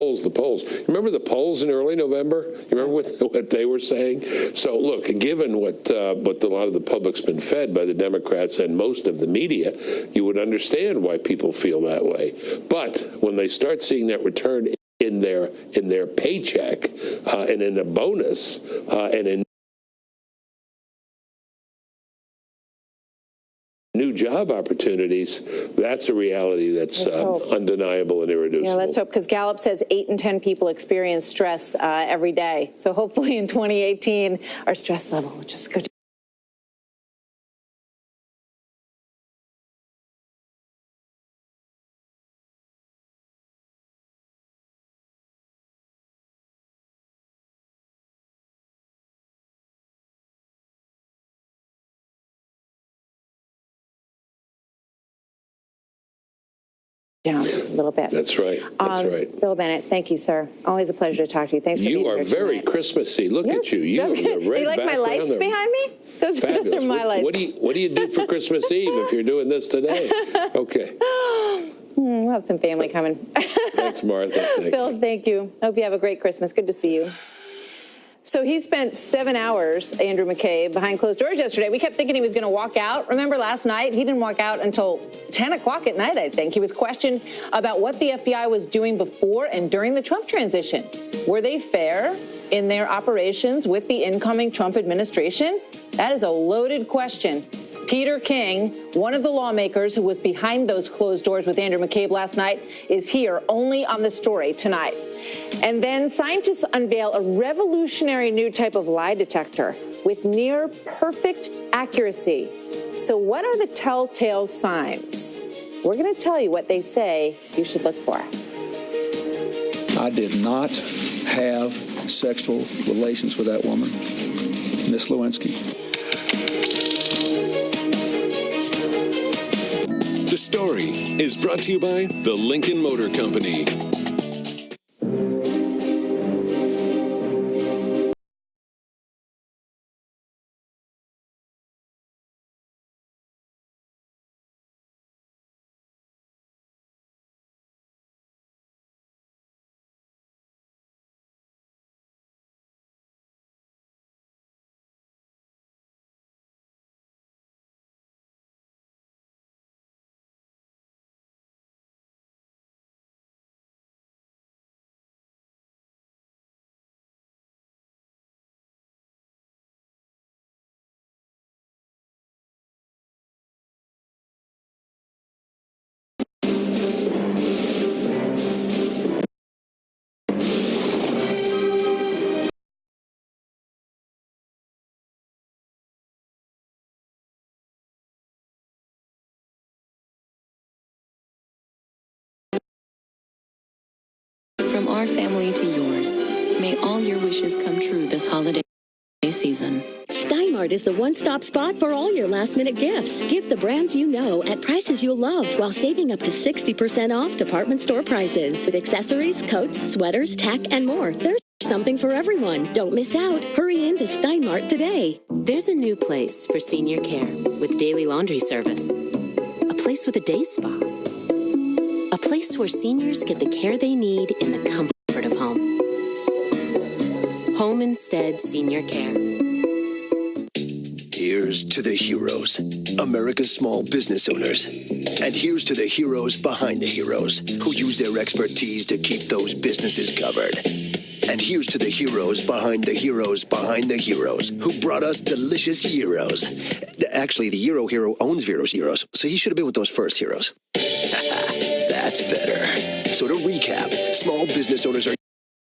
The polls. Remember the polls in early November? You remember what they were saying? So look, given what a lot of the public's been fed by the Democrats and most of the media, you would understand why people feel that way. But when they start seeing that return in their paycheck and in a bonus and in new job opportunities, that's a reality that's undeniable and irreducible. Yeah, let's hope, because Gallup says 8 in 10 people experience stress every day. So hopefully in 2018, our stress level will just go down. Down just a little bit. That's right. That's right. Bill Bennett, thank you, sir. Always a pleasure to talk to you. Thanks for being here. You are very Christmassy. Look at you. You have a red you like my lights behind me? Those are my lights. What do you do for Christmas Eve if you're doing this today? Okay. We'll have some family coming. Thanks, Martha. Bill, thank you. Hope you have a great Christmas. Good to see you. So he spent 7 hours, Andrew McCabe, behind closed doors yesterday. We kept thinking he was going to walk out. Remember last night? He didn't walk out until 10 o'clock at night, I think. He was questioned about what the FBI was doing before and during the Trump transition. Were they fair in their operations with the incoming Trump administration? That is a loaded question. Peter King, one of the lawmakers who was behind those closed doors with Andrew McCabe last night, is here only on the story tonight. And then scientists unveil a revolutionary new type of lie detector with near perfect accuracy. So what are the telltale signs? We're going to tell you what they say you should look for. I did not have sexual relations with that woman, Miss Lewinsky. The story is brought to you by the Lincoln Motor Company. From our family to yours, may all your wishes come true this holiday season. Steinmart is the one-stop spot for all your last-minute gifts. Give the brands you know at prices you'll love while saving up to 60% off department store prices. With accessories, coats, sweaters, tech, and more. There's something for everyone. Don't miss out. Hurry into Steinmart today. There's a new place for senior care with daily laundry service. A place with a day spa. A place where seniors get the care they need in the comfort of home. Home Instead Senior Care. Here's to the heroes, America's small business owners. And here's to the heroes behind the heroes who use their expertise to keep those businesses covered. And here's to the heroes behind the heroes behind the heroes who brought us delicious gyros. Actually, the Euro hero owns Vero's Heroes, so he should have been with those first heroes. That's better. So to recap, small business owners are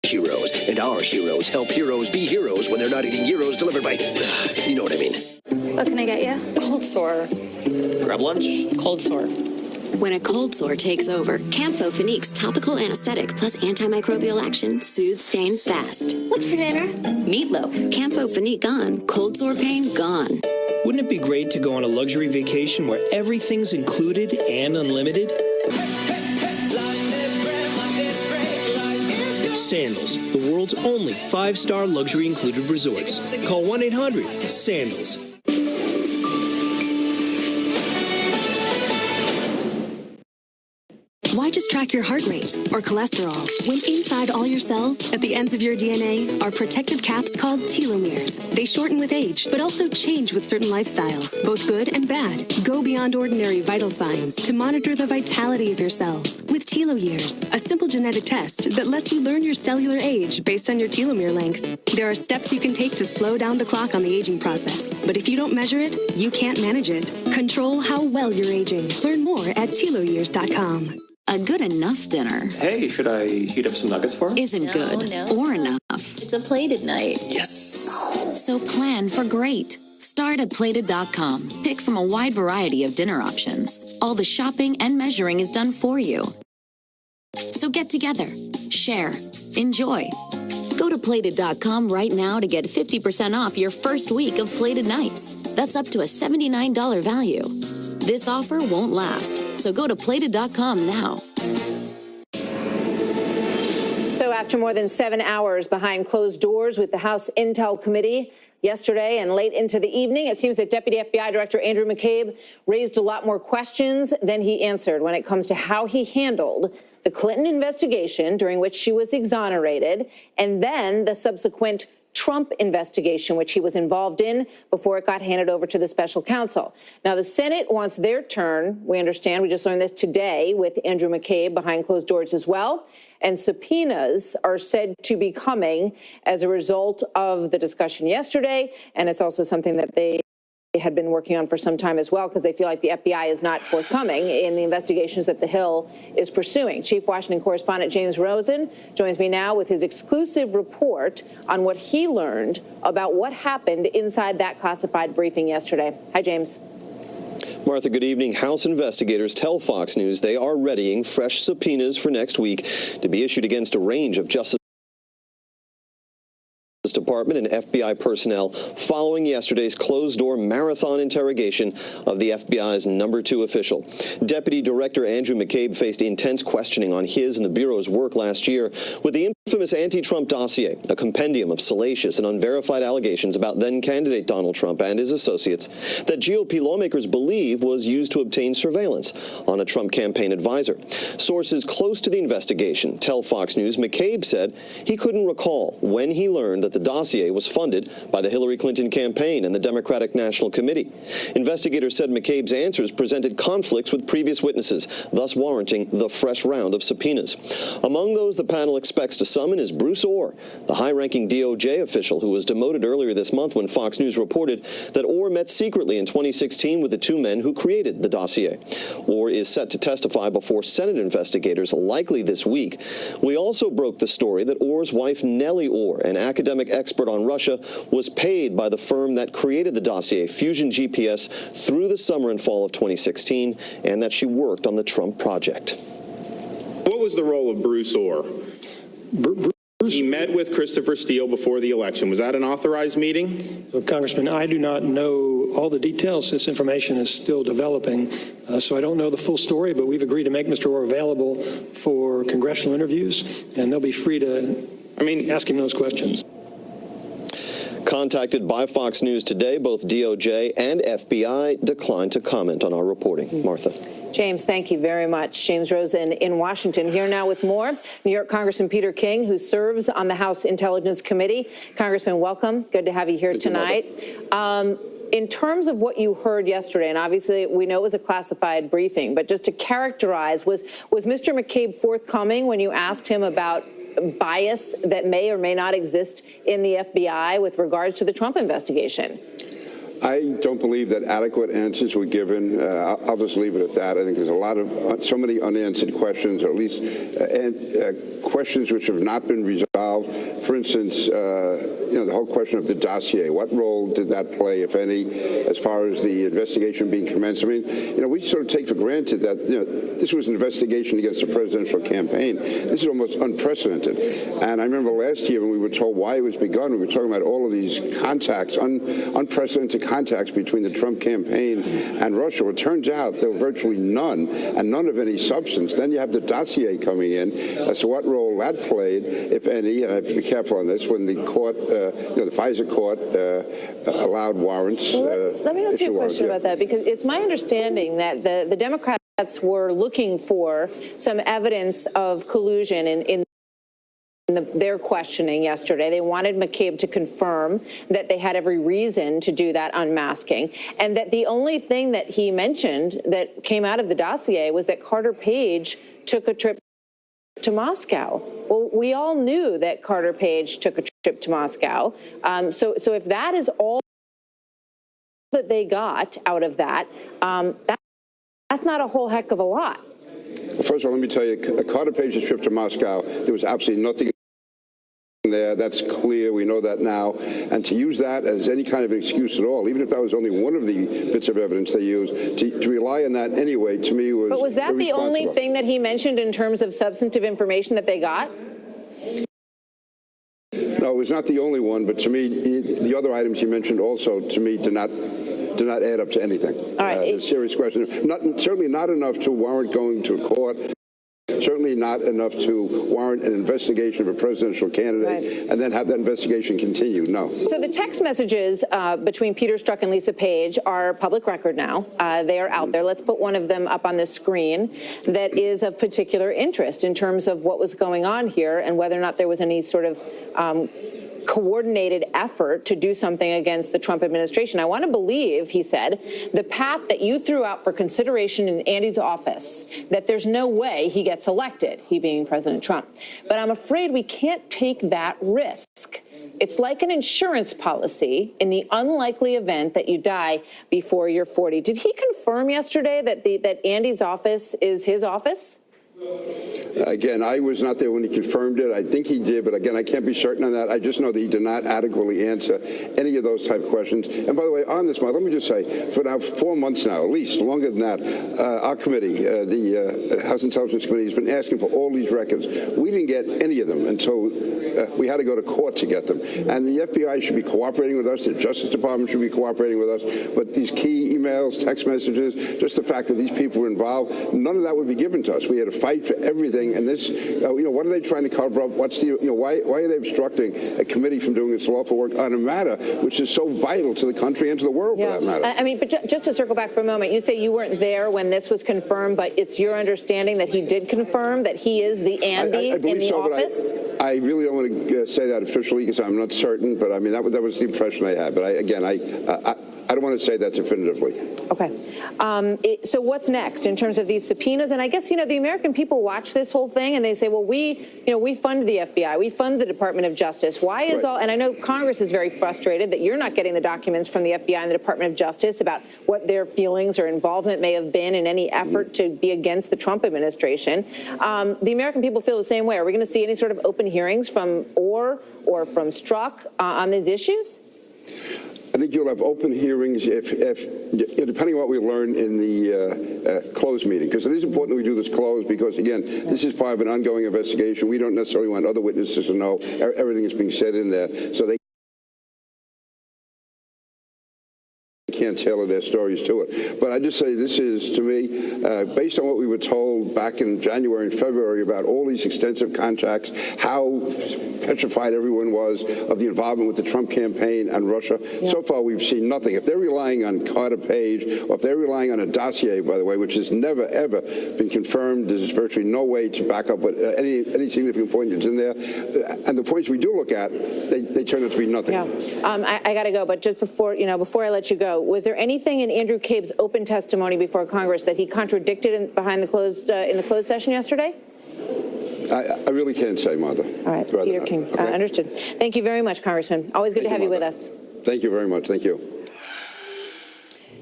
heroes, and our heroes help heroes be heroes when they're not eating gyros delivered by... You know what I mean. What can I get you? Cold sore. Grab lunch? Cold sore. When a cold sore takes over, Campho-Phenique's topical anesthetic plus antimicrobial action soothes pain fast. What's for dinner? Meatloaf. Campho-Phenique gone. Cold sore pain gone. Wouldn't it be great to go on a luxury vacation where everything's included and unlimited? Sandals, the world's only 5-star luxury included resorts. Call 1-800-SANDALS. Why just track your heart rate or cholesterol when inside all your cells, at the ends of your DNA, are protective caps called telomeres? They shorten with age, but also change with certain lifestyles, both good and bad. Go beyond ordinary vital signs to monitor the vitality of your cells with telomeres, a simple genetic test that lets you learn your cellular age based on your telomere length. There are steps you can take to slow down the clock on the aging process, but if you don't measure it, you can't manage it. Control how well you're aging. Learn more at teloyears.com. A good enough dinner. Hey, should I heat up some nuggets for us? Isn't good or enough. It's a plated night. Yes. So plan for great. Start at plated.com. Pick from a wide variety of dinner options. All the shopping and measuring is done for you. So get together, share, enjoy. Go to plated.com right now to get 50% off your first week of Plated Nights. That's up to a $79 value. This offer won't last, so go to plated.com now. So after more than 7 hours behind closed doors with the House Intel Committee yesterday and late into the evening, it seems that Deputy FBI Director Andrew McCabe raised a lot more questions than he answered when it comes to how he handled the Clinton investigation, during which she was exonerated, and then the subsequent Trump investigation, which he was involved in before it got handed over to the special counsel. Now, the Senate wants their turn, we understand. We just learned this today with Andrew McCabe behind closed doors as well. And subpoenas are said to be coming as a result of the discussion yesterday. And it's also something that they had been working on for some time as well, because they feel like the FBI is not forthcoming in the investigations that the Hill is pursuing. Chief Washington correspondent James Rosen joins me now with his exclusive report on what he learned about what happened inside that classified briefing yesterday. Hi, James. Martha, good evening. House investigators tell Fox News they are readying fresh subpoenas for next week to be issued against a range of Justice Department and FBI personnel following yesterday's closed-door marathon interrogation of the FBI's #2 official. Deputy Director Andrew McCabe faced intense questioning on his and the Bureau's work last year with the infamous anti-Trump dossier, a compendium of salacious and unverified allegations about then-candidate Donald Trump and his associates that GOP lawmakers believe was used to obtain surveillance on a Trump campaign advisor. Sources close to the investigation tell Fox News McCabe said he couldn't recall when he learned that the dossier was funded by the Hillary Clinton campaign and the Democratic National Committee. Investigators said McCabe's answers presented conflicts with previous witnesses, thus warranting the fresh round of subpoenas. Among those the panel expects to summon is Bruce Orr, the high-ranking DOJ official who was demoted earlier this month when Fox News reported that Orr met secretly in 2016 with the two men who created the dossier. Orr is set to testify before Senate investigators likely this week. We also broke the story that Orr's wife Nellie Orr, an academic expert on Russia, was paid by the firm that created the dossier, Fusion GPS, through the summer and fall of 2016, and that she worked on the Trump project. What was the role of Bruce Orr? He met with Christopher Steele before the election. Was that an authorized meeting? Well, Congressman, I do not know all the details. This information is still developing, so I don't know the full story, but we've agreed to make Mr. Orr available for congressional interviews, and they'll be free to ask him those questions. Contacted by Fox News today, both DOJ and FBI declined to comment on our reporting. Martha. James, thank you very much. James Rosen in Washington. Here now with more, New York Congressman Peter King, who serves on the House Intelligence Committee. Congressman, welcome. Good to have you here tonight. In terms of what you heard yesterday, and obviously we know it was a classified briefing, but just to characterize, was Mr. McCabe forthcoming when you asked him about bias that may or may not exist in the FBI with regards to the Trump investigation? I don't believe that adequate answers were given. I'll just leave it at that. I think there's a lot of so many unanswered questions, or at least questions which have not been resolved. For instance, the whole question of the dossier. What role did that play, if any, as far as the investigation being commenced? I mean, we sort of take for granted that this was an investigation against a presidential campaign. This is almost unprecedented. And I remember last year when we were told why it was begun, we were talking about all of these contacts, unprecedented contacts between the Trump campaign and Russia. Well, it turns out there were virtually none, and none of any substance. Then you have the dossier coming in as to what role that played, if any, and I have to be careful on this, when the court, the FISA court allowed warrants. Let me ask you a question about that, because it's my understanding that the Democrats were looking for some evidence of collusion in their questioning yesterday. They wanted McCabe to confirm that they had every reason to do that unmasking, and that the only thing that he mentioned that came out of the dossier was that Carter Page took a trip to Moscow. Well, we all knew that Carter Page took a trip to Moscow. So if that is all that they got out of that, that's not a whole heck of a lot. First of all, let me tell you, Carter Page's trip to Moscow, there was absolutely nothing there. That's clear. We know that now. And to use that as any kind of excuse at all, even if that was only one of the bits of evidence they used, to rely on that anyway, to me was But was that the only thing that he mentioned in terms of substantive information that they got? No, it was not the only one, but to me, the other items he mentioned also, to me, do not add up to anything. All right. It's a serious question. Certainly not enough to warrant going to court. Certainly not enough to warrant an investigation of a presidential candidate and then have that investigation continue. No. So the text messages between Peter Strzok and Lisa Page are public record now. They are out there. Let's put one of them up on the screen that is of particular interest in terms of what was going on here and whether or not there was any sort of coordinated effort to do something against the Trump administration. I want to believe, he said, the path that you threw out for consideration in Andy's office, that there's no way he gets elected, he being President Trump. But I'm afraid we can't take that risk. It's like an insurance policy in the unlikely event that you die before you're 40. Did he confirm yesterday that Andy's office is his office? Again, I was not there when he confirmed it. I think he did, but again, I can't be certain on that. I just know that he did not adequately answer any of those type of questions. And by the way, on this, let me just say, for now 4 months now, at least, longer than that, our committee, the House Intelligence Committee, has been asking for all these records. We didn't get any of them until we had to go to court to get them. And the FBI should be cooperating with us. The Justice Department should be cooperating with us. But these key emails, text messages, just the fact that these people were involved, none of that would be given to us. We had to fight for everything. And this, what are they trying to cover up? What's the, why are they obstructing a committee from doing its lawful work on a matter which is so vital to the country and to the world, for that matter? I mean, but just to circle back for a moment, you say you weren't there when this was confirmed, but it's your understanding that he did confirm that he is the Andy in the office? I really don't want to say that officially because I'm not certain, but I mean, that was the impression I had. But I don't want to say that definitively. Okay. So what's next in terms of these subpoenas? And I guess, the American people watch this whole thing and they say, well, we fund the FBI. We fund the Department of Justice. Why is and I know Congress is very frustrated that you're not getting the documents from the FBI and the Department of Justice about what their feelings or involvement may have been in any effort to be against the Trump administration. The American people feel the same way. Are we going to see any sort of open hearings from Orr or from Strzok on these issues? I think you'll have open hearings if depending on what we learn in the closed meeting, because it is important that we do this closed because, again, this is part of an ongoing investigation. We don't necessarily want other witnesses to know everything that's being said in there, so they can't tailor their stories to it. But I just say this is, to me, based on what we were told back in January and February about all these extensive contacts, how petrified everyone was of the involvement with the Trump campaign and Russia. Yeah. So far, we've seen nothing. If they're relying on Carter Page, or if they're relying on a dossier, by the way, which has never, ever been confirmed, there's virtually no way to back up what, any significant point that's in there. And the points we do look at, they turn out to be nothing. Yeah. I got to go, but just before I let you go, was there anything in Andrew McCabe's open testimony before Congress that he contradicted in the closed session yesterday? I really can't say, Martha. All right, Peter King. Okay. Understood. Thank you very much, Congressman. Always good to have you with us. Thank you very much. Thank you.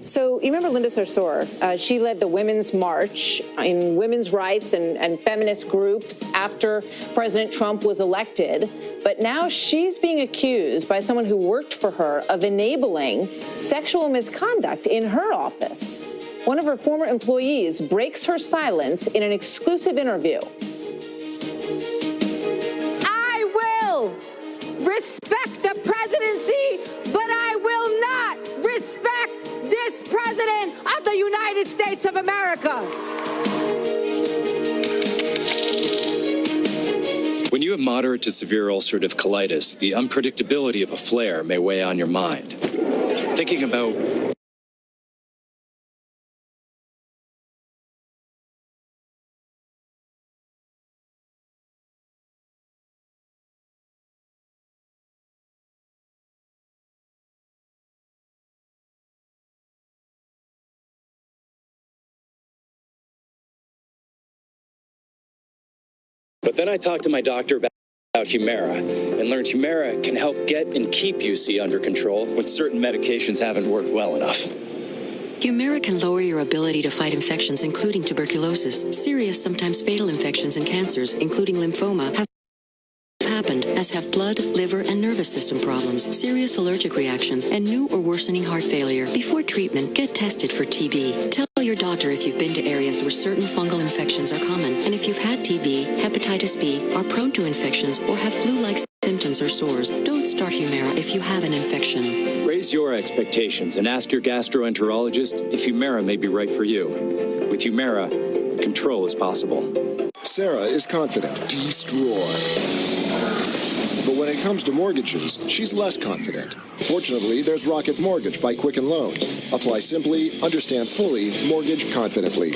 So you remember Linda Sarsour? She led the Women's March in women's rights and feminist groups after President Trump was elected. But now she's being accused by someone who worked for her of enabling sexual misconduct in her office. One of her former employees breaks her silence in an exclusive interview. I will respect the presidency, but I will not respect this president of the United States of America. When you have moderate to severe ulcerative colitis, the unpredictability of a flare may weigh on your mind. Thinking about But then I talked to my doctor about Humira and learned Humira can help get and keep UC under control when certain medications haven't worked well enough. Humira can lower your ability to fight infections, including tuberculosis. Serious, sometimes fatal infections and cancers, including lymphoma, have happened, as have blood, liver, and nervous system problems, serious allergic reactions, and new or worsening heart failure. Before treatment, get tested for TB. Tell your doctor if you've been to areas where certain fungal infections are common, and if you've had TB, hepatitis B, are prone to infections, or have flu-like symptoms or sores. Don't start Humira if you have an infection. Raise your expectations and ask your gastroenterologist if Humira may be right for you. With Humira, control is possible. Sarah is confident. Destroy. But when it comes to mortgages, she's less confident. Fortunately, there's Rocket Mortgage by Quicken Loans. Apply simply, understand fully, mortgage confidently.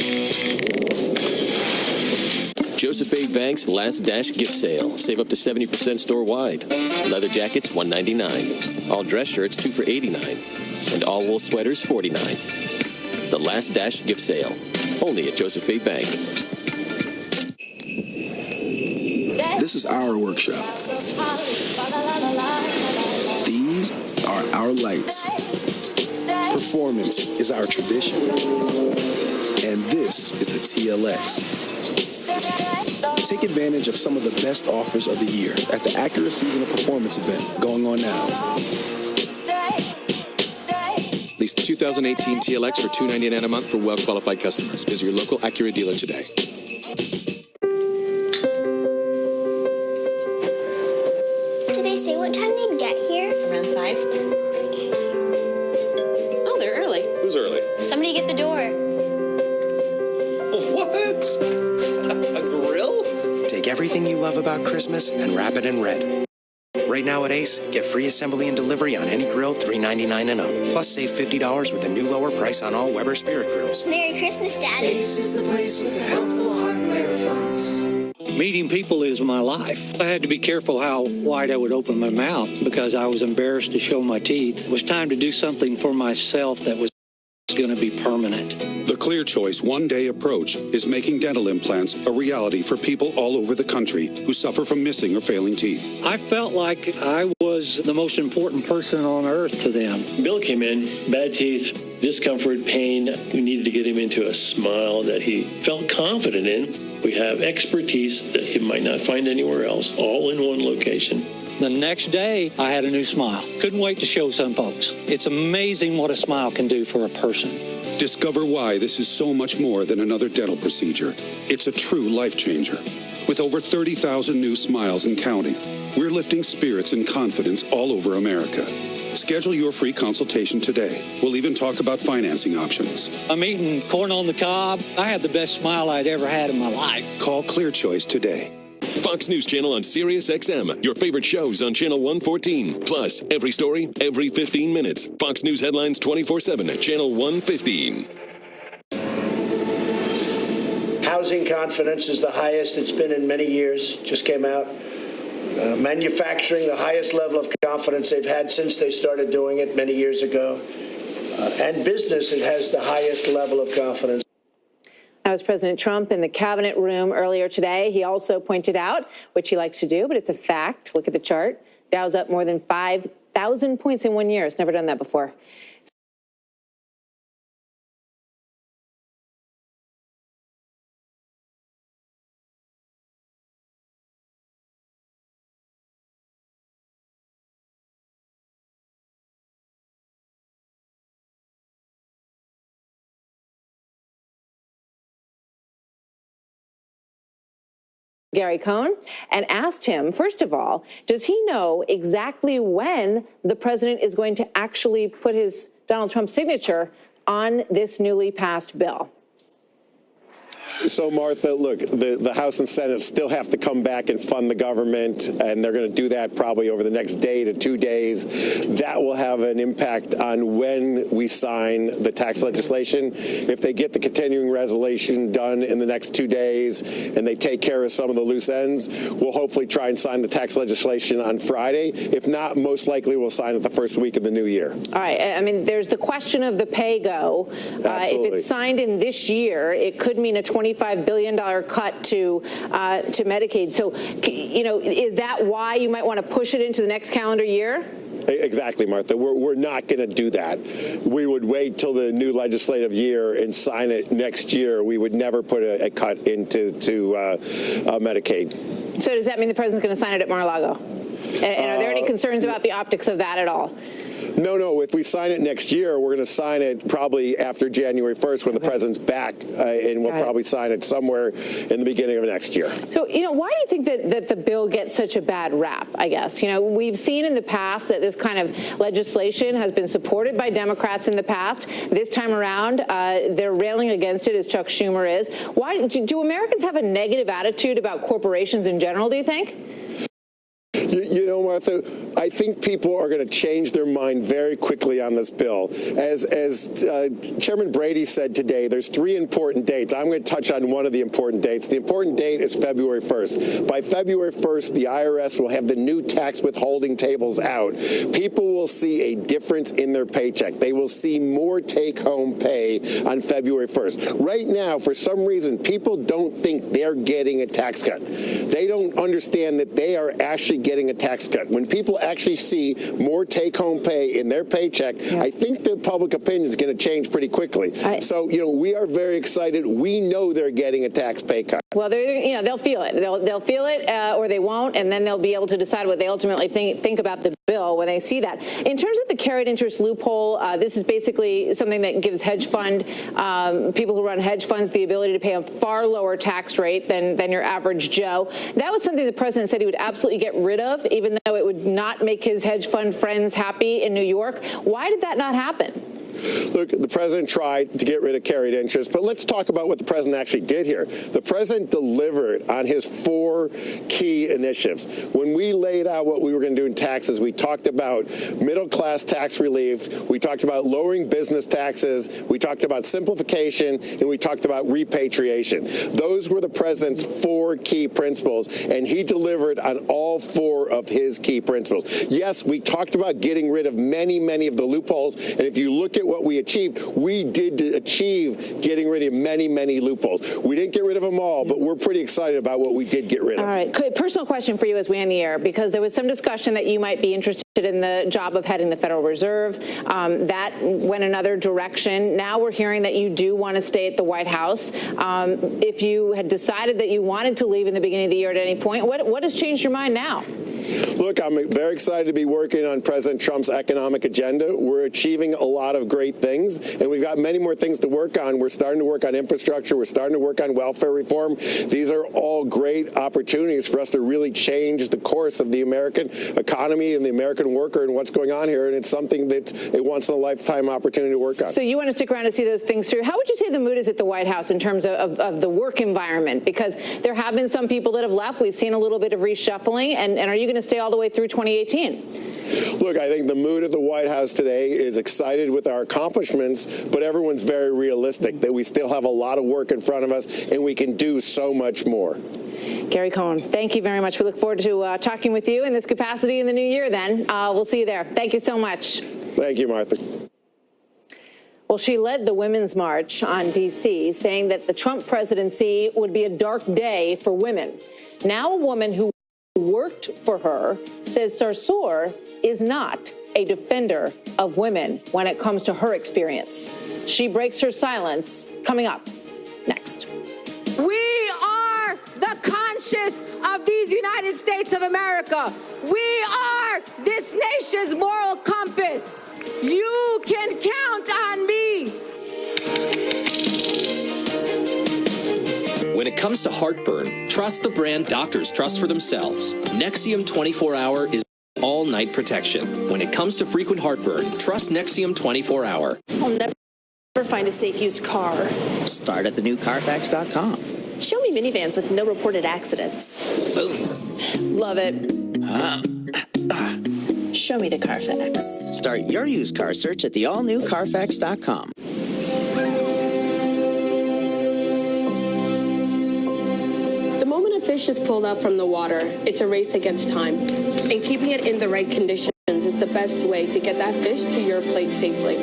Joseph A. Bank's Last Dash gift sale. Save up to 70% store-wide. Leather jackets, $199. All dress shirts, 2 for $89. And all wool sweaters, $49. The Last Dash gift sale. Only at Joseph A. Bank. This is our workshop. These are our lights. Performance is our tradition. And this is the TLX. Take advantage of some of the best offers of the year at the Acura Season of Performance event going on now. Lease the 2018 TLX for $299 a month for well-qualified customers. Visit your local Acura dealer today. Did they say what time they'd get here? Around 5. Oh, they're early. Who's early? Somebody get the door. What? A grill? Take everything you love about Christmas and wrap it in red. Right now at Ace, get free assembly and delivery on any grill $3.99 and up. Plus, save $50 with a new lower price on all Weber Spirit grills. Merry Christmas, Daddy. Ace is the place with the helpful hardware, folks. Meeting people is my life. I had to be careful how wide I would open my mouth because I was embarrassed to show my teeth. It was time to do something for myself that was going to be permanent. The Clear Choice one-day approach is making dental implants a reality for people all over the country who suffer from missing or failing teeth. I felt like I was the most important person on earth to them. Bill came in, bad teeth, discomfort, pain. We needed to get him into a smile that he felt confident in. We have expertise that he might not find anywhere else, all in one location. The next day, I had a new smile. Couldn't wait to show some folks. It's amazing what a smile can do for a person. Discover why this is so much more than another dental procedure. It's a true life changer. With over 30,000 new smiles and counting, we're lifting spirits and confidence all over America. Schedule your free consultation today. We'll even talk about financing options. I'm eating corn on the cob. I had the best smile I'd ever had in my life. Call Clear Choice today. Fox News Channel on Sirius XM. Your favorite shows on Channel 114. Plus, every story, every 15 minutes. Fox News headlines 24/7 at Channel 115. Housing confidence is the highest it's been in many years. Just came out. Manufacturing, the highest level of confidence they've had since they started doing it many years ago. And business, it has the highest level of confidence. That was President Trump in the cabinet room earlier today. He also pointed out, which he likes to do, but it's a fact. Look at the chart. Dow's up more than 5,000 points in 1 year. It's never done that before. Gary Cohn and asked him, first of all, does he know exactly when the president is going to actually put his Donald Trump signature on this newly passed bill? So, Martha, look, the House and Senate still have to come back and fund the government, and they're going to do that probably over the next day to 2 days. That will have an impact on when we sign the tax legislation. If they get the continuing resolution done in the next 2 days and they take care of some of the loose ends, we'll hopefully try and sign the tax legislation on Friday. If not, most likely we'll sign it the first week of the new year. All right. I mean, there's the question of the pay-go. If it's signed in this year, it could mean a 20% $25 billion cut to Medicaid. So, is that why you might want to push it into the next calendar year? Exactly, Martha. We're not going to do that. We would wait till the new legislative year and sign it next year. We would never put a cut into Medicaid. So does that mean the president's going to sign it at Mar-a-Lago? And are there any concerns about the optics of that at all? No. If we sign it next year, we're going to sign it probably after January 1st when the president's back, and we'll probably sign it somewhere in the beginning of next year. So, why do you think that the bill gets such a bad rap, I guess? We've seen in the past that this kind of legislation has been supported by Democrats in the past. This time around, they're railing against it, as Chuck Schumer is. Why do Americans have a negative attitude about corporations in general, do you think? Martha, I think people are going to change their mind very quickly on this bill. As Chairman Brady said today, there's 3 important dates. I'm going to touch on one of the important dates. The important date is February 1st. By February 1st, the IRS will have the new tax withholding tables out. People will see a difference in their paycheck. They will see more take-home pay on February 1st. Right now, for some reason, people don't think they're getting a tax cut. They don't understand that they are actually getting a tax cut. When people actually see more take-home pay in their paycheck, I think the public opinion is going to change pretty quickly. So, we are very excited. We know they're getting a tax pay cut. Well, they'll feel it. They'll feel it, or they won't, and then they'll be able to decide what they ultimately think about the bill when they see that. In terms of the carried interest loophole, this is basically something that gives hedge fund people who run hedge funds the ability to pay a far lower tax rate than your average Joe. That was something the president said he would absolutely get rid of, even though it would not make his hedge fund friends happy in New York. Why did that not happen? Look, the president tried to get rid of carried interest, but let's talk about what the president actually did here. The president delivered on his 4 key initiatives. When we laid out what we were going to do in taxes, we talked about middle-class tax relief, we talked about lowering business taxes, we talked about simplification, and we talked about repatriation. Those were the president's 4 key principles, and he delivered on all 4 of his key principles. Yes, we talked about getting rid of many of the loopholes, and if you look at what we achieved, we did achieve getting rid of many loopholes. We didn't get rid of them all, but we're pretty excited about what we did get rid of. All right. Personal question for you as we end the air, because there was some discussion that you might be interested in the job of heading the Federal Reserve. That went another direction. Now we're hearing that you do want to stay at the White House. If you had decided that you wanted to leave in the beginning of the year at any point, what has changed your mind now? Look, I'm very excited to be working on President Trump's economic agenda. We're achieving a lot of great things, and we've got many more things to work on. We're starting to work on infrastructure. We're starting to work on welfare reform. These are all great opportunities for us to really change the course of the American economy and the American worker and what's going on here, and it's something that's a once-in-a-lifetime opportunity to work on. So you want to stick around to see those things through. How would you say the mood is at the White House in terms of the work environment? Because there have been some people that have left. We've seen a little bit of reshuffling, and are you going to stay all the way through 2018? Look, I think the mood at the White House today is excited with our accomplishments, but everyone's very realistic that we still have a lot of work in front of us, and we can do so much more. Gary Cohn, thank you very much. We look forward to talking with you in this capacity in the new year then. We'll see you there. Thank you so much. Thank you, Martha. Well, she led the Women's March on D.C., saying that the Trump presidency would be a dark day for women. Now a woman who worked for her says Sarsour is not a defender of women when it comes to her experience. She breaks her silence. Coming up next. We are the conscience of these United States of America. We are this nation's moral compass. You can count on me. When it comes to heartburn, trust the brand doctors trust for themselves. Nexium 24-Hour is all-night protection. When it comes to frequent heartburn, trust Nexium 24-Hour. I'll never find a safe used car. Start at thenewcarfax.com. Show me minivans with no reported accidents. Boom. Love it. Show me the Carfax. Start your used car search at theallnewcarfax.com. The moment a fish is pulled up from the water, it's a race against time. And keeping it in the right conditions is the best way to get that fish to your plate safely.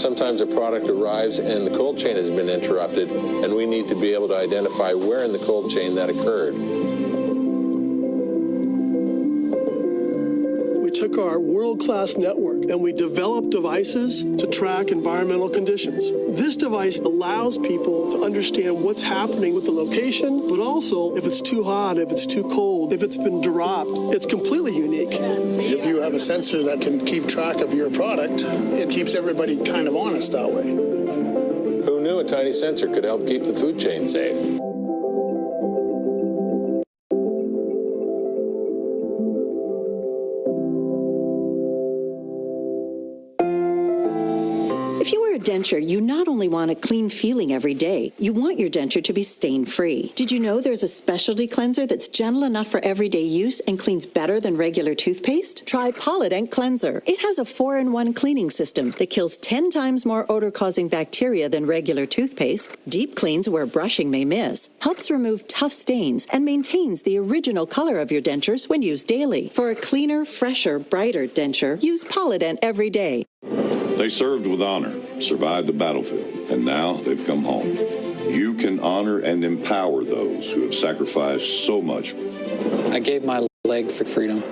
Sometimes a product arrives and the cold chain has been interrupted, and we need to be able to identify where in the cold chain that occurred. We took our world-class network and we developed devices to track environmental conditions. This device allows people to understand what's happening with the location, but also if it's too hot, if it's too cold, if it's been dropped. It's completely unique. If you have a sensor that can keep track of your product, it keeps everybody kind of honest that way. Who knew a tiny sensor could help keep the food chain safe? If you wear a denture, you not only want a clean feeling every day, you want your denture to be stain-free. Did you know there's a specialty cleanser that's gentle enough for everyday use and cleans better than regular toothpaste? Try Polydent Cleanser. It has a 4-in-1 cleaning system that kills 10 times more odor-causing bacteria than regular toothpaste, deep cleans where brushing may miss, helps remove tough stains, and maintains the original color of your dentures when used daily. For a cleaner, fresher, brighter denture, use Polydent every day. They served with honor, survived the battlefield, and now they've come home. You can honor and empower those who have sacrificed so much. I gave my leg for freedom.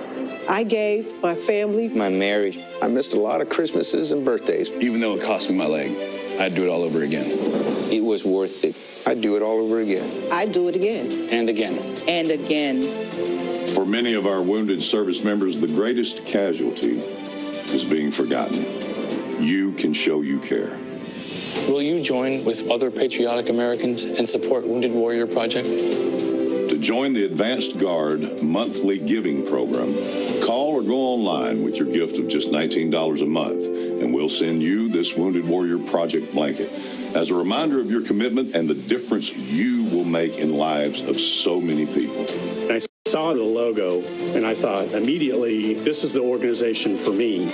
I gave my family, my marriage. I missed a lot of Christmases and birthdays. Even though it cost me my leg, I'd do it all over again. It was worth it. I'd do it all over again. I'd do it again. And again. And again. For many of our wounded service members, the greatest casualty is being forgotten. You can show you care. Will you join with other patriotic Americans and support Wounded Warrior Project? To join the Advanced Guard monthly giving program, call or go online with your gift of just $19 a month, and we'll send you this Wounded Warrior Project blanket as a reminder of your commitment and the difference you will make in lives of so many people. I saw the logo and I thought immediately, this is the organization for me.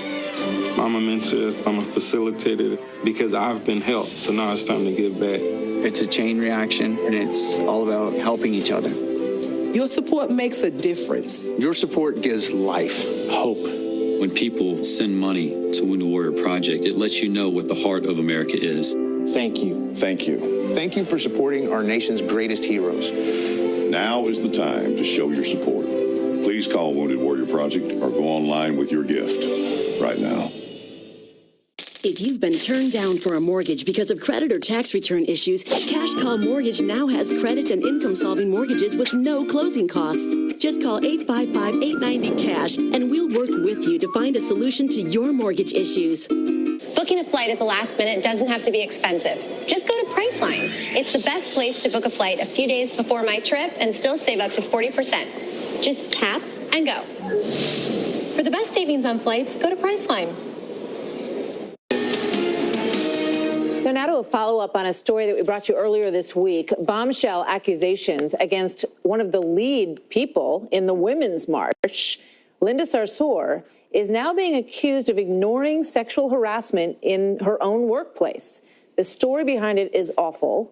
I'm a mentor, I'm a facilitator because I've been helped, so now it's time to give back. It's a chain reaction, and it's all about helping each other. Your support makes a difference. Your support gives life, hope. When people send money to Wounded Warrior Project, it lets you know what the heart of America is. Thank you. Thank you. Thank you for supporting our nation's greatest heroes. Now is the time to show your support. Please call Wounded Warrior Project or go online with your gift right now. If you've been turned down for a mortgage because of credit or tax return issues, Cash Call Mortgage now has credit and income-solving mortgages with no closing costs. Just call 855-890-CASH, and we'll work with you to find a solution to your mortgage issues. Booking a flight at the last minute doesn't have to be expensive. Just go to Priceline. It's the best place to book a flight a few days before my trip and still save up to 40%. Just tap and go. For the best savings on flights, go to Priceline. So now to a follow-up on a story that we brought you earlier this week. Bombshell accusations against one of the lead people in the Women's March, Linda Sarsour, is now being accused of ignoring sexual harassment in her own workplace. The story behind it is awful,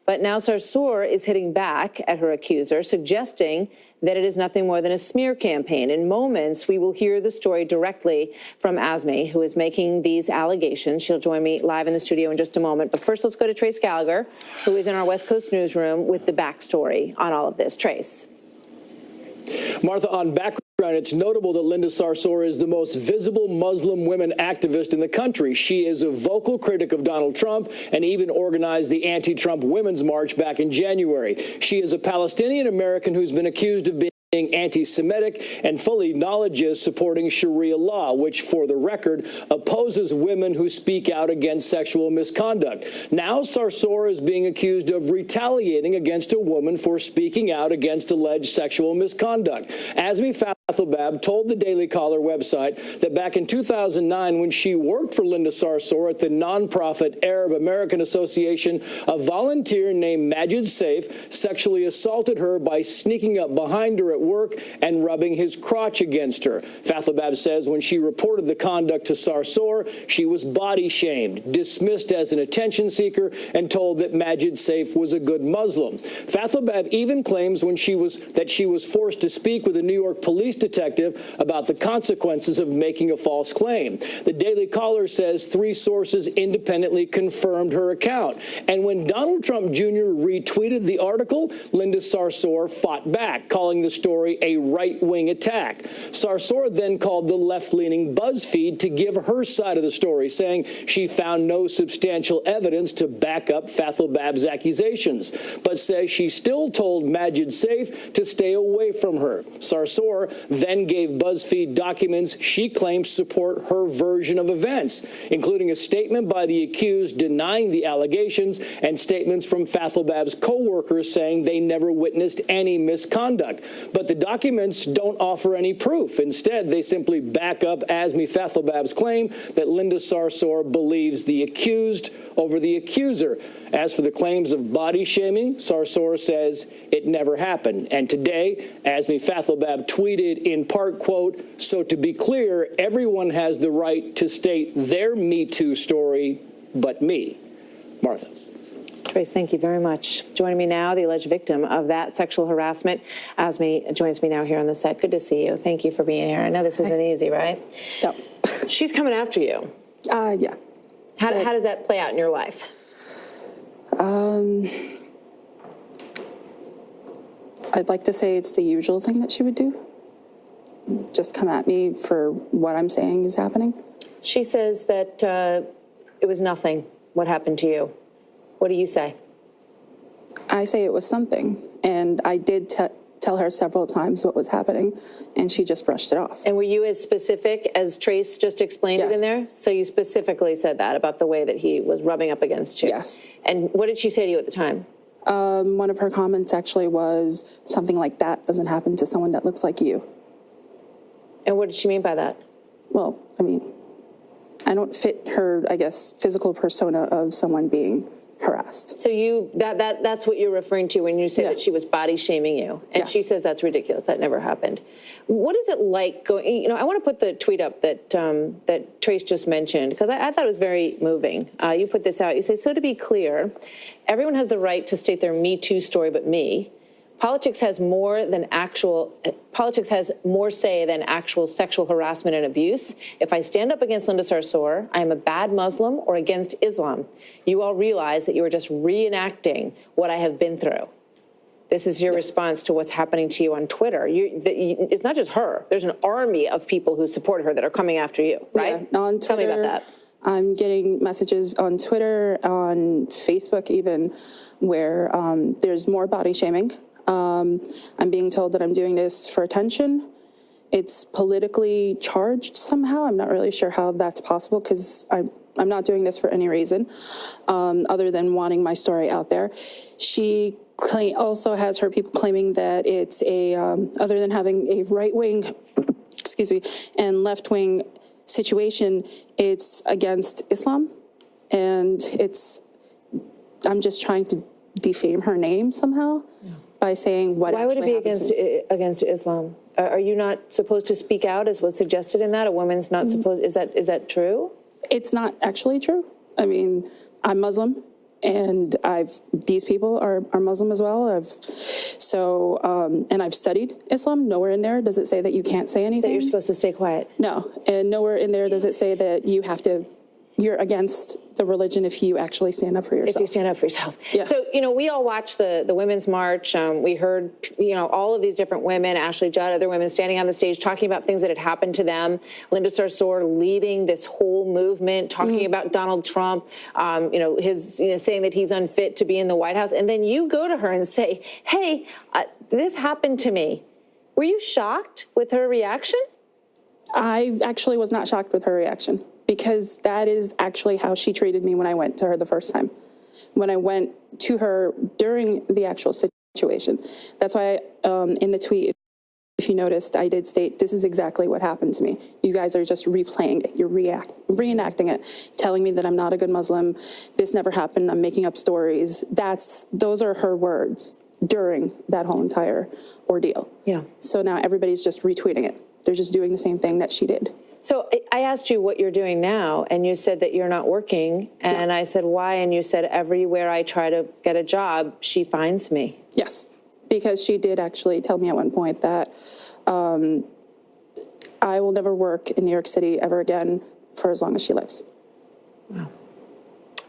but now Sarsour is hitting back at her accuser, suggesting that it is nothing more than a smear campaign. In moments, we will hear the story directly from Azmi, who is making these allegations. She'll join me live in the studio in just a moment. But first, let's go to Trace Gallagher, who is in our West Coast newsroom with the backstory on all of this. Trace. Martha, on background, it's notable that Linda Sarsour is the most visible Muslim women activist in the country. She is a vocal critic of Donald Trump and even organized the anti-Trump Women's March back in January. She is a Palestinian American who's been accused of being anti-Semitic and fully acknowledges supporting Sharia law, which, for the record, opposes women who speak out against sexual misconduct. Now Sarsour is being accused of retaliating against a woman for speaking out against alleged sexual misconduct. Azmi Fathelbab told the Daily Caller website that back in 2009, when she worked for Linda Sarsour at the nonprofit Arab American Association, a volunteer named Majid Saif sexually assaulted her by sneaking up behind her at work and rubbing his crotch against her. Fathelbab says when she reported the conduct to Sarsour, she was body shamed, dismissed as an attention seeker, and told that Majid Saif was a good Muslim. Fathelbab even claims when she was forced to speak with a New York police police detective about the consequences of making a false claim. The Daily Caller says 3 sources independently confirmed her account. And when Donald Trump Jr. retweeted the article, Linda Sarsour fought back, calling the story a right-wing attack. Sarsour then called the left-leaning BuzzFeed to give her side of the story, saying she found no substantial evidence to back up Fathel Bab's accusations, but says she still told Majid Saif to stay away from her. Sarsour then gave BuzzFeed documents she claims support her version of events, including a statement by the accused denying the allegations and statements from Fathel Bab's co-workers saying they never witnessed any misconduct. But the documents don't offer any proof. Instead, they simply back up Azmi Fathel Bab's claim that Linda Sarsour believes the accused over the accuser. As for the claims of body shaming, Sarsour says it never happened. And today, Azmi Fathel Bab tweeted in part, quote, "So to be clear, everyone has the right to state their Me Too story, but me." Martha. Trace, thank you very much. Joining me now, the alleged victim of that sexual harassment. Azmi joins me now here on the set. Good to see you. Thank you for being here. I know this isn't easy, right? No. She's coming after you. Yeah. How does that play out in your life? I'd like to say it's the usual thing that she would do. Just come at me for what I'm saying is happening. She says that it was nothing. What happened to you? What do you say? I say it was something, and I did tell her several times what was happening, and she just brushed it off. And were you as specific as Trace just explained it in there? So you specifically said that about the way that he was rubbing up against you? Yes. And what did she say to you at the time? One of her comments actually was something like, "That doesn't happen to someone that looks like you." And what did she mean by that? Well, I mean, I don't fit her, I guess, physical persona of someone being harassed. So that's what you're referring to when you say that she was body shaming you. And she says that's ridiculous. That never happened. What is it like going, I want to put the tweet up that that Trace just mentioned, because I thought it was very moving. You put this out. You say, so to be clear, everyone has the right to state their Me Too story but me. Politics has more say than actual sexual harassment and abuse. If I stand up against Linda Sarsour, I am a bad Muslim or against Islam. You all realize that you are just reenacting what I have been through. This is your response to what's happening to you on Twitter. It's not just her. There's an army of people who support her that are coming after you, right? Yeah, on Twitter, tell me about that. I'm getting messages on Twitter, on Facebook even, where there's more body shaming. I'm being told that I'm doing this for attention. It's politically charged somehow. I'm not really sure how that's possible, because I'm not doing this for any reason other than wanting my story out there. She also has her people claiming that it's other than having a right-wing, and left-wing situation, it's against Islam. And I'm just trying to defame her name somehow. By saying what. Why would it be against Islam? Are you not supposed to speak out, as was suggested in that? A woman's not supposed. Is that true? It's not actually true. I mean, I'm Muslim, and these people are Muslim as well. And I've studied Islam. Nowhere in there does it say that you can't say anything. That you're supposed to stay quiet. No, and nowhere in there does it say that you're against the religion if you actually stand up for yourself. If you stand up for yourself. Yeah. So, we all watched the Women's March. We heard, all of these different women, Ashley Judd, other women standing on the stage talking about things that had happened to them. Linda Sarsour leading this whole movement, talking about Donald Trump, saying that he's unfit to be in the White House. And then you go to her and say, hey, this happened to me. Were you shocked with her reaction? I actually was not shocked with her reaction, because that is actually how she treated me when I went to her the first time. When I went to her during the actual situation. That's why in the tweet, if you noticed, I did state, this is exactly what happened to me. You guys are just replaying it. You're reenacting it, telling me that I'm not a good Muslim. This never happened. I'm making up stories. Those are her words during that whole entire ordeal. Yeah. So now everybody's just retweeting it. They're just doing the same thing that she did. So I asked you what you're doing now, and you said that you're not working. And I said, why? And you said, everywhere I try to get a job, she finds me. Yes, because she did actually tell me at one point that I will never work in New York City ever again for as long as she lives. Wow.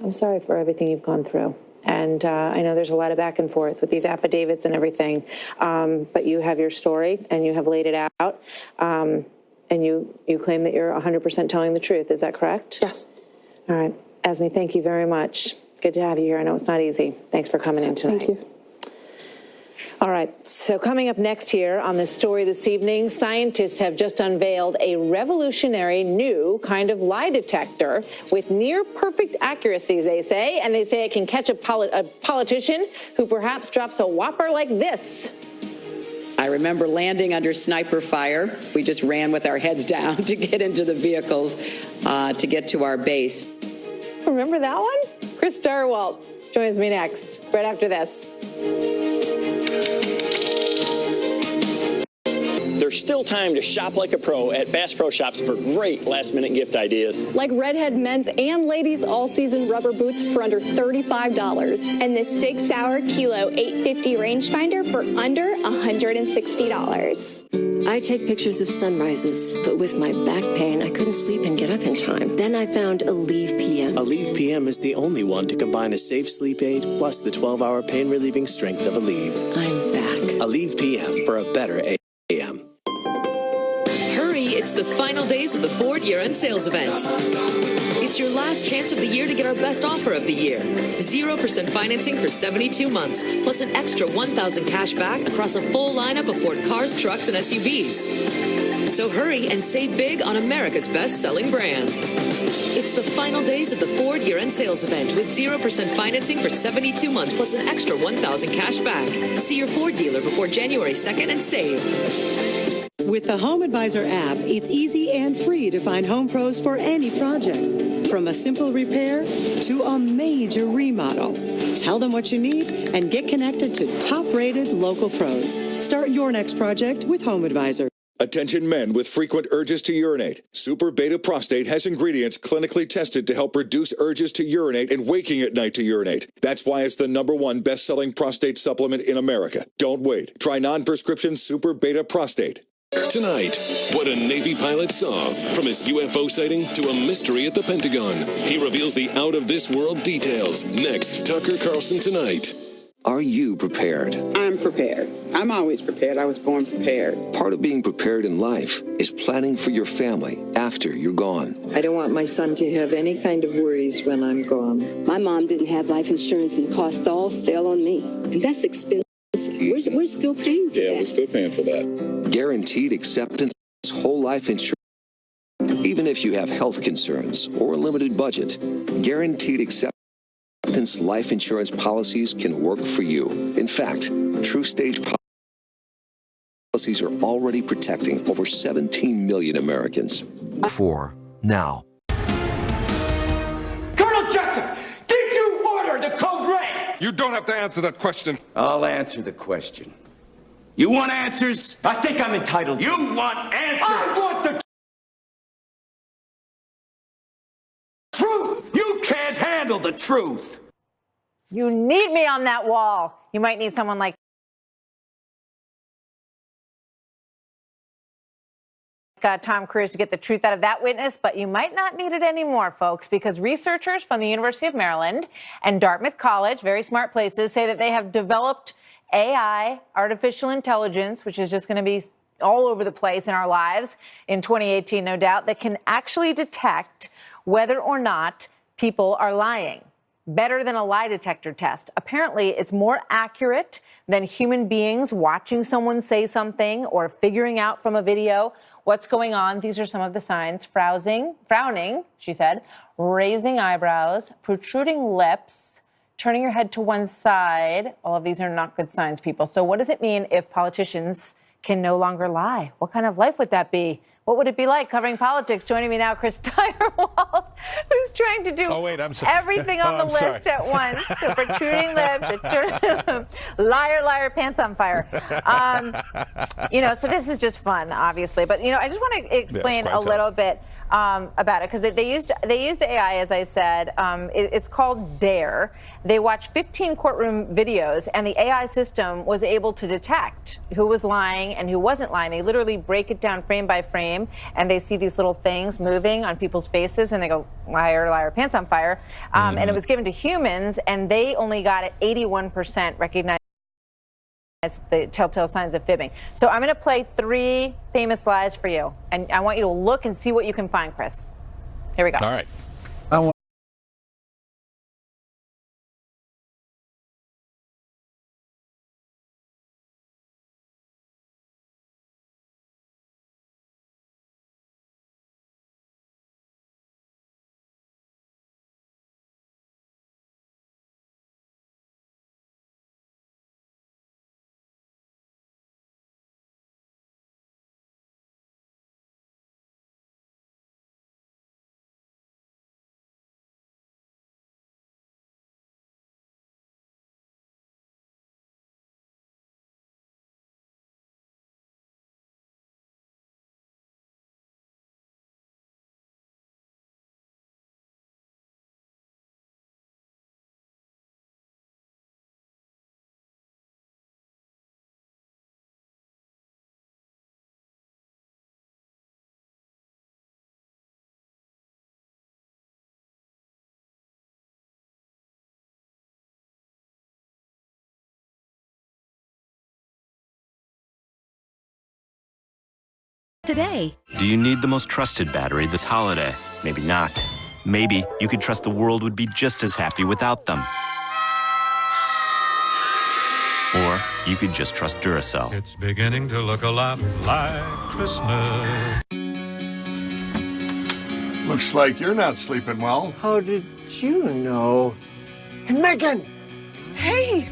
I'm sorry for everything you've gone through. And I know there's a lot of back and forth with these affidavits and everything, but you have your story and you have laid it out, and you claim that you're 100% telling the truth. Is that correct? Yes. All right. Esme, thank you very much. Good to have you here. I know it's not easy. Thanks for coming in tonight. Thank you. All right, so coming up next here on this story this evening, scientists have just unveiled a revolutionary new kind of lie detector with near-perfect accuracy, they say, and they say it can catch a politician who perhaps drops a whopper like this. I remember landing under sniper fire. We just ran with our heads down to get into the vehicles to get to our base. Remember that one? Chris Darwalt joins me next, right after this. There's still time to shop like a pro at Bass Pro Shops for great last-minute gift ideas. Like Redhead men's and ladies' all-season rubber boots for under $35. And the 6 Hour Kilo 850 rangefinder for under $160. I take pictures of sunrises, but with my back pain, I couldn't sleep and get up in time. Then I found Aleve PM. Aleve PM is the only one to combine a safe sleep aid plus the 12-hour pain-relieving strength of Aleve. I'm back. Aleve PM for a better AM. It's the final days of the Ford year-end sales event. It's your last chance of the year to get our best offer of the year. 0% financing for 72 months, plus an extra $1,000 cash back across a full lineup of Ford cars, trucks, and SUVs. So hurry and save big on America's best-selling brand. It's the final days of the Ford year-end sales event with 0% financing for 72 months, plus an extra $1,000 cash back. See your Ford dealer before January 2nd and save. With the Home Advisor app, it's easy and free to find home pros for any project, from a simple repair to a major remodel. Tell them what you need and get connected to top-rated local pros. Start your next project with Home Advisor. Attention men with frequent urges to urinate. Super Beta Prostate has ingredients clinically tested to help reduce urges to urinate and waking at night to urinate. That's why it's the #1 best-selling prostate supplement in America. Don't wait. Try non-prescription Super Beta Prostate. Tonight, what a Navy pilot saw, from his UFO sighting to a mystery at the Pentagon. He reveals the out-of-this-world details. Next, Tucker Carlson Tonight. Are you prepared? I'm prepared. I'm always prepared. I was born prepared. Part of being prepared in life is planning for your family after you're gone. I don't want my son to have any kind of worries when I'm gone. My mom didn't have life insurance and the cost all fell on me. And that's expensive. We're still paying for that. Yeah, we're still paying for that. Guaranteed acceptance whole life insurance. Even if you have health concerns or a limited budget, guaranteed acceptance life insurance policies can work for you. In fact, True Stage policies are already protecting over 17 million Americans. For now. Colonel Jessup, did you order the code red? You don't have to answer that question. I'll answer the question. You want answers? I think I'm entitled. You want answers? I want the truth. You can't handle the truth. You need me on that wall. You might need someone like Tom Cruise to get the truth out of that witness, but you might not need it anymore, folks, because researchers from the University of Maryland and Dartmouth College, very smart places, say that they have developed AI, artificial intelligence, which is just going to be all over the place in our lives in 2018, no doubt, that can actually detect whether or not people are lying. Better than a lie detector test. Apparently, it's more accurate than human beings watching someone say something or figuring out from a video what's going on. These are some of the signs. Frowning, she said, raising eyebrows, protruding lips, turning your head to one side. All of these are not good signs, people. So what does it mean if politicians can no longer lie? What kind of life would that be? What would it be like covering politics? Joining me now, Chris Direwald, who's trying to do everything on the list at once. So protruding lips, liar, pants on fire. So this is just fun, obviously. But, I just want to explain a little bit about it because they used AI, as I said. It's called DARE. They watched 15 courtroom videos, and the AI system was able to detect who was lying and who wasn't lying. They literally break it down frame by frame, and they see these little things moving on people's faces, and they go, liar, liar, pants on fire. And it was given to humans, and they only got it 81% recognized as the telltale signs of fibbing. So I'm going to play 3 famous lies for you, and I want you to look and see what you can find, Chris. Here we go. All right. Today. Do you need the most trusted battery this holiday? Maybe not. Maybe you could trust the world would be just as happy without them. Or you could just trust Duracell. It's beginning to look a lot like Christmas. Looks like you're not sleeping well. How did you know? And Megan! Hey!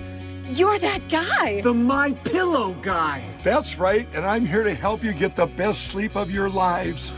You're that guy. The My Pillow guy. That's right, and I'm here to help you get the best sleep of your lives.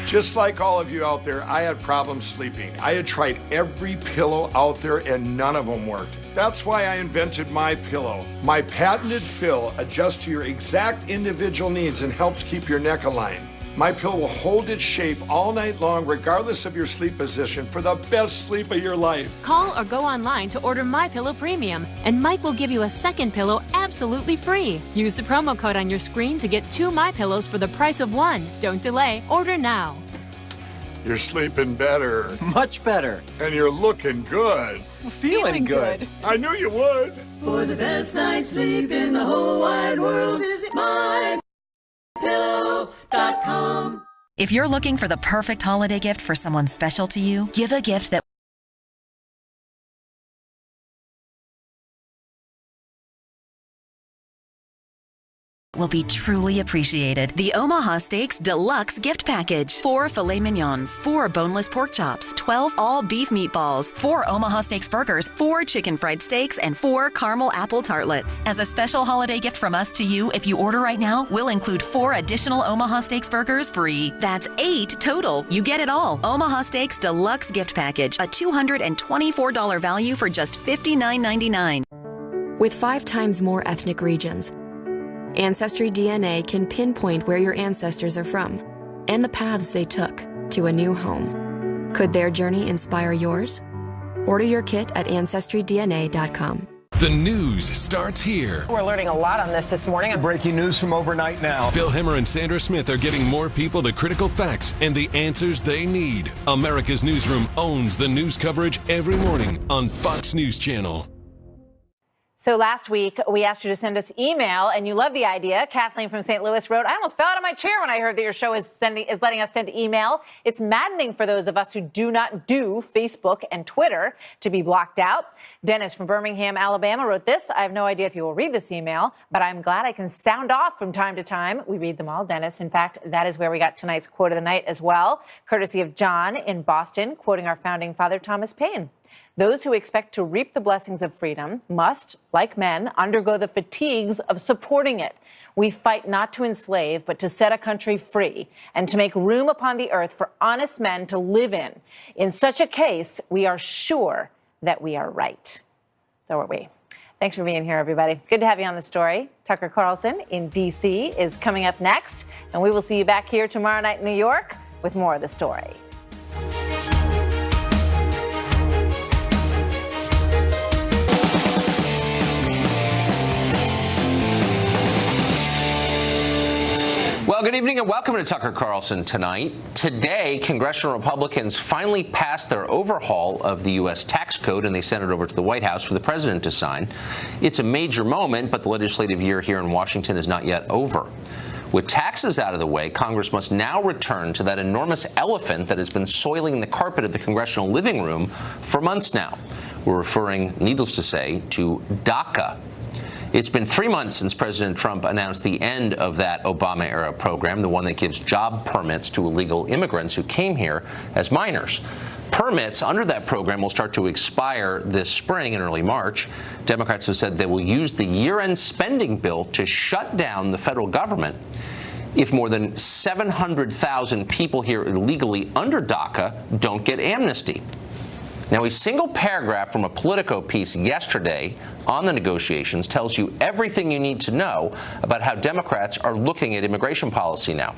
Just like all of you out there, I had problems sleeping. I had tried every pillow out there and none of them worked. That's why I invented My Pillow. My patented fill adjusts to your exact individual needs and helps keep your neck aligned. My Pillow will hold its shape all night long, regardless of your sleep position, for the best sleep of your life. Call or go online to order My Pillow Premium, and Mike will give you a second pillow absolutely free. Use the promo code on your screen to get 2 My Pillows for the price of 1. Don't delay. Order now. You're sleeping better. Much better. And you're looking good. Feeling good. I knew you would. For the best night's sleep in the whole wide world, visit MyPillow.com. If you're looking for the perfect holiday gift for someone special to you, give a gift that will be truly appreciated. The Omaha Steaks Deluxe Gift Package. 4 filet mignons, 4 boneless pork chops, 12 all beef meatballs, 4 Omaha Steaks burgers, 4 chicken fried steaks, and 4 caramel apple tartlets. As a special holiday gift from us to you, if you order right now, we'll include 4 additional Omaha Steaks burgers free. That's 8 total. You get it all. Omaha Steaks Deluxe Gift Package, a $224 value for just $59.99. With 5 times more ethnic regions, Ancestry DNA can pinpoint where your ancestors are from and the paths they took to a new home. Could their journey inspire yours? Order your kit at AncestryDNA.com. The news starts here. We're learning a lot on this morning. Breaking news from overnight now. Bill Hemmer and Sandra Smith are getting more people the critical facts and the answers they need. America's Newsroom owns the news coverage every morning on Fox News Channel. So last week, we asked you to send us email, and you love the idea. Kathleen from St. Louis wrote, I almost fell out of my chair when I heard that your show is letting us send email. It's maddening for those of us who do not do Facebook and Twitter to be blocked out. Dennis from Birmingham, Alabama wrote this. I have no idea if you will read this email, but I'm glad I can sound off from time to time. We read them all, Dennis. In fact, that is where we got tonight's quote of the night as well, courtesy of John in Boston, quoting our founding father, Thomas Paine. Those who expect to reap the blessings of freedom must, like men, undergo the fatigues of supporting it. We fight not to enslave, but to set a country free and to make room upon the earth for honest men to live in. In such a case, we are sure that we are right. So are we. Thanks for being here, everybody. Good to have you on the story. Tucker Carlson in D.C. is coming up next, and we will see you back here tomorrow night in New York with more of the story. Well, good evening and welcome to Tucker Carlson Tonight. Today, congressional Republicans finally passed their overhaul of the U.S. tax code, and they sent it over to the White House for the president to sign. It's a major moment, but the legislative year here in Washington is not yet over. With taxes out of the way, Congress must now return to that enormous elephant that has been soiling the carpet of the congressional living room for months now. We're referring, needless to say, to DACA. It's been 3 months since President Trump announced the end of that Obama-era program, the one that gives job permits to illegal immigrants who came here as minors. Permits under that program will start to expire this spring in early March. Democrats have said they will use the year-end spending bill to shut down the federal government if more than 700,000 people here illegally under DACA don't get amnesty. Now, a single paragraph from a Politico piece yesterday on the negotiations tells you everything you need to know about how Democrats are looking at immigration policy now.